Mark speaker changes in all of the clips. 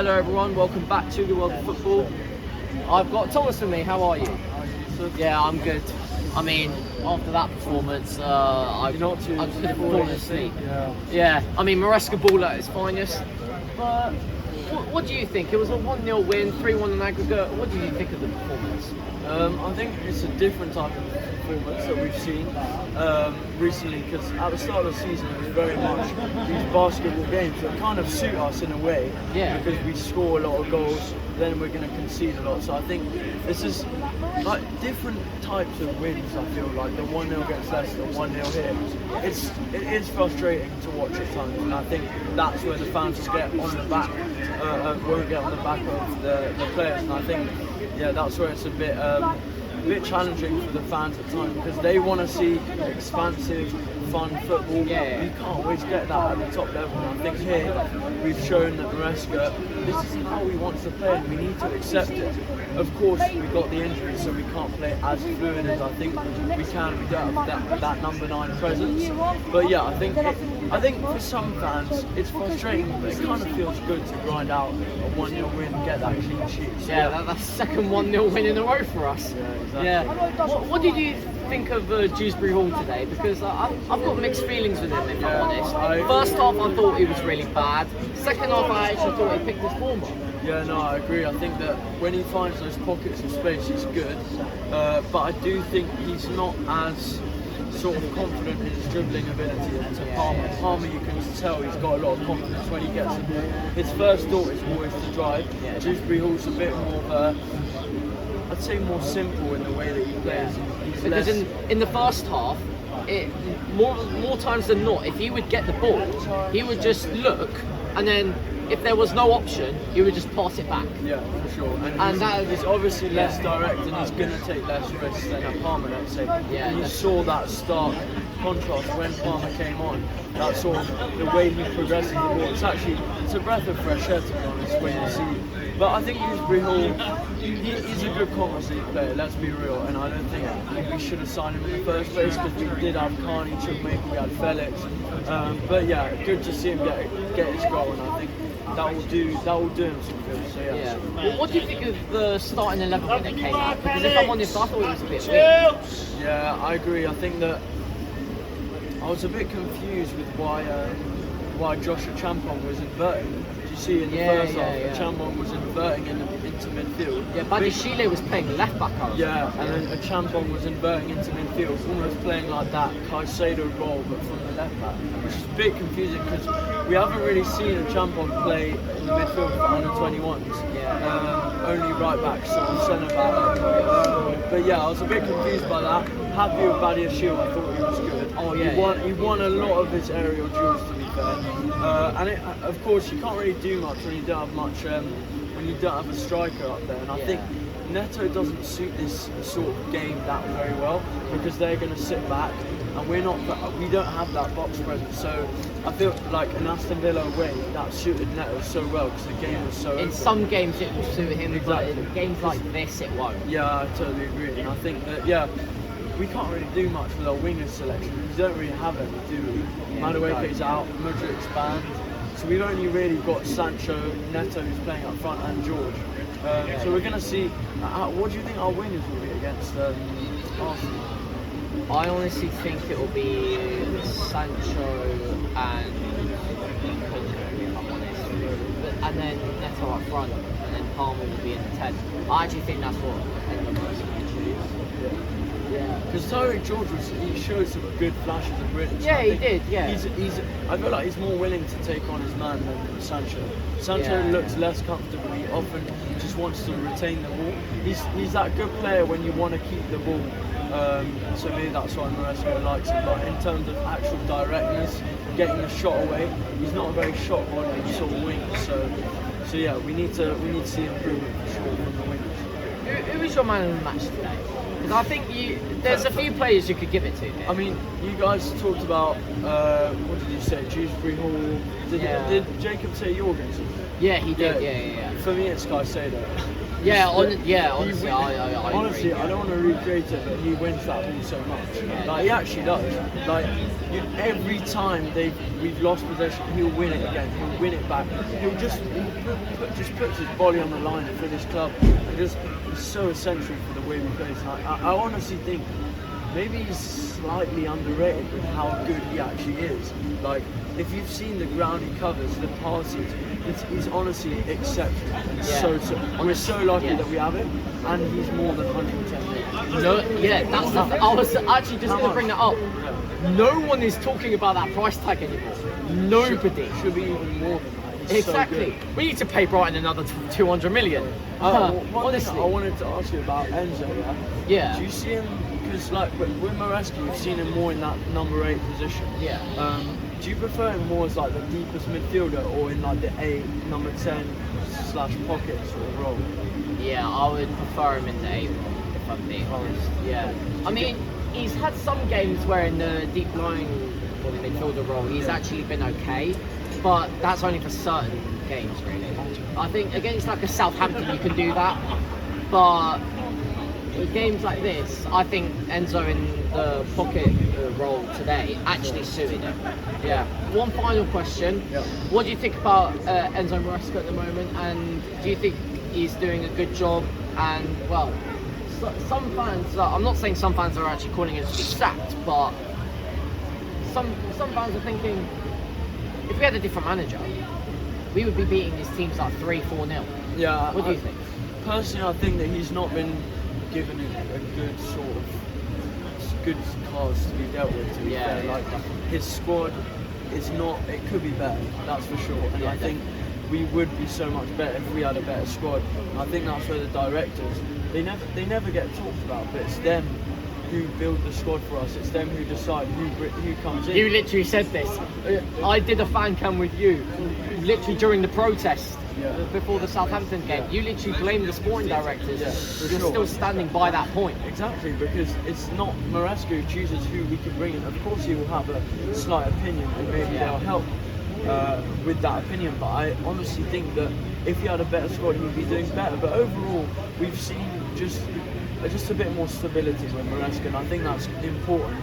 Speaker 1: Hello everyone, welcome back to the World of Football. I've got Thomas with me, how are you? Yeah, I'm good. I mean, after that performance, I could have fallen asleep. Yeah, I mean, Maresca ball at its finest. But what do you think? It was a 1-0 win, 3-1 in aggregate. What do you think of the performance?
Speaker 2: I think it's a different type of performance that we've seen recently, because at the start of the season it was very much these basketball games that kind of suit us in a way, because we score a lot of goals, then we're going to concede a lot. So I think this is like different types of wins. I feel like the 1-0 against Leicester, 1-0 here. It is frustrating to watch at times, and I think that's where the fans get on the back, won't get on the back of the players, and I think that's where it's a bit challenging for the fans at times, because they want to see expansive, fun football. You can't always get that at the top level. And I think here we've shown that Maresca, this is how we want to play, and we need to accept it. Of course, we got the injury, so we can't play as fluid as I think we can. We don't have that number 9 presence. But yeah, I think for some fans it's frustrating, but it kind of feels good to grind out a 1-0 win and get that clean sheet. So
Speaker 1: that's the second 1-0 win in a row for us.
Speaker 2: Yeah, exactly.
Speaker 1: What did you think of Dewsbury Hall today? Because I've got mixed feelings with him, if I'm honest. First half I thought he was really bad. Second half I actually thought he picked his form up.
Speaker 2: Yeah, no, I agree. I think that when he finds those pockets of space, he's good. But I do think he's not as sort of confident in his dribbling ability as Palmer. Palmer, you can tell he's got a lot of confidence when he gets the ball. His first thought is always to drive. Dewsbury Hall's a bit more of I'd say more simple in the way that he plays. He's
Speaker 1: because in the first half, more times than not, if he would get the ball, he would just look, and then if there was no option, he would just pass it back.
Speaker 2: Yeah, for sure. And that is obviously less direct, and he's going to take less risks than a Palmer, let's say. And you saw that stark contrast when Palmer came on. That sort of the way he progresses the ball. It's a breath of fresh air, to be honest, when you see. But I think Dewsbury Hall, he's a good Conference League player, let's be real, and I don't think we should have signed him in the first place, because we did have Carney, Chukwuemeka, we had Felix. But yeah, good to see him get his goal, and I think that will do him some good. So
Speaker 1: Well, what do you think of the starting 11 when it came out? Because if I'm honest, I thought it was a bit weak.
Speaker 2: Yeah, I agree. I think that I was a bit confused with why Joshua Champong was inverting. Did you see in the first half, Champong was inverting into midfield.
Speaker 1: Yeah, Badishile was playing left back.
Speaker 2: Yeah, and then Champong was inverting into midfield, almost playing like that Caicedo role, but from the left back, which is a bit confusing because we haven't really seen a Champong play in the midfield for under-21s. Only right back, sort of centre back. But yeah, I was a bit confused by that. Happy with Badishile, I thought he was good. He won a lot of his aerial duels, to be fair. And of course, you can't really do much when you don't have when you don't have a striker up there. And I think Neto doesn't suit this sort of game that very well, because they're going to sit back, and we don't have that box presence. So I feel like in Aston Villa away, that suited Neto so well, because the game was so open.
Speaker 1: Some games it will suit him, but in games like this it won't.
Speaker 2: Yeah, I totally agree. And I think that we can't really do much with our wingers selection. We don't really have any, do we? Madueke's out, Mudrik's banned. So we've only really got Sancho, Neto, who's playing up front, and George. So we're going to see. What do you think our wingers will be against Arsenal?
Speaker 1: I honestly think it will be Sancho and if I'm honest, and then Neto up front, and then Palmer will be in the 10. I actually think that's what England was going to choose.
Speaker 2: Yeah, because Tyreek George he showed some good flashes of brilliance.
Speaker 1: Yeah, he did. Yeah,
Speaker 2: I feel like he's more willing to take on his man than Sancho. Sancho looks less comfortable. He often just wants to retain the ball. He's that good player when you want to keep the ball. So maybe that's why Maresca likes him. But in terms of actual directness, getting the shot away, he's not a very shot volume sort of wing. So yeah, we need to see improvement for sure from the wingers.
Speaker 1: Who is your man of the match today? Because I think there's a few players you could give it to. Here.
Speaker 2: I mean, you guys talked about what did you say? Dewsbury Hall. Did Jacob say Jorgensen?
Speaker 1: Yeah, he did. Yeah.
Speaker 2: For me, it's Caicedo.
Speaker 1: Yeah, honestly,
Speaker 2: He
Speaker 1: I
Speaker 2: honestly,
Speaker 1: agree.
Speaker 2: I don't want to recreate it, but he wins that ball so much. Like he actually does. Like every time we've lost possession, he'll win it again. He'll win it back. He'll just just puts his body on the line for this club. It just is so essential for the way we play. So I honestly think maybe he's slightly underrated with how good he actually is. Like if you've seen the ground he covers, the passes, it's honestly exceptional. We're so lucky that we have him, and he's more than 110 million.
Speaker 1: No, yeah, that's the thing. I was actually just going to bring that up. No one is talking about that price tag anymore. Nobody.
Speaker 2: Should be even more than that. He's
Speaker 1: Exactly.
Speaker 2: So
Speaker 1: We need to pay Brighton another 200 million.
Speaker 2: one
Speaker 1: Honestly.
Speaker 2: thing I wanted to ask you about Enzo.
Speaker 1: Yeah.
Speaker 2: Do you see him? Because like with Maresca, you've seen him more in that number 8 position.
Speaker 1: Yeah.
Speaker 2: Do you prefer him more as like the deepest midfielder, or in like the 8, number 10 / pocket sort of role?
Speaker 1: Yeah, I would prefer him in the 8 role, if I'm being honest. Yeah. I mean, he's had some games where in the deep lying or the midfielder role, he's actually been okay, but that's only for certain games, really. I think against like a Southampton, you can do that, but in games like this, I think Enzo in the pocket role today actually suited him. Yeah. One final question.
Speaker 2: Yeah.
Speaker 1: What do you think about Enzo Maresca at the moment, and do you think he's doing a good job? And well, some fans, I'm not saying some fans are actually calling him to be sacked, but some fans are thinking if we had a different manager, we would be beating these teams like 3-4-0.
Speaker 2: Yeah.
Speaker 1: What do you think?
Speaker 2: Personally, I think that he's not been given a good sort of good cards to be dealt with. To be fair. Like his squad is not. It could be better. That's for sure. And I think we would be so much better if we had a better squad. And I think that's where the directors they never get talked about, but it's them who build the squad for us. It's them who decide who comes in.
Speaker 1: You literally said this. I did a fan cam with you, literally during the protest before the Southampton game. You literally blamed the sporting directors. You're still standing by that point.
Speaker 2: Exactly, because it's not Maresca who chooses who we can bring in. Of course, he will have a slight opinion, and maybe they'll help with that opinion. But I honestly think that if he had a better squad, he would be doing better. But overall, we've seen just a bit more stability with Maresca, and I think that's important.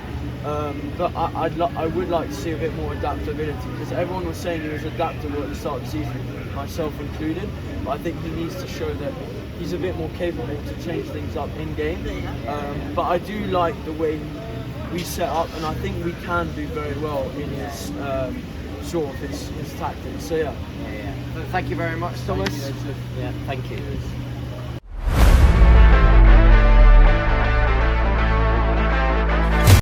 Speaker 2: But I would like to see a bit more adaptability, because everyone was saying he was adaptable at the start of the season, myself included. But I think he needs to show that he's a bit more capable to change things up in game. But I do like the way we set up, and I think we can do very well in his his tactics. So yeah.
Speaker 1: Thank you very much, Thomas.
Speaker 2: Thank you,
Speaker 1: Thank you.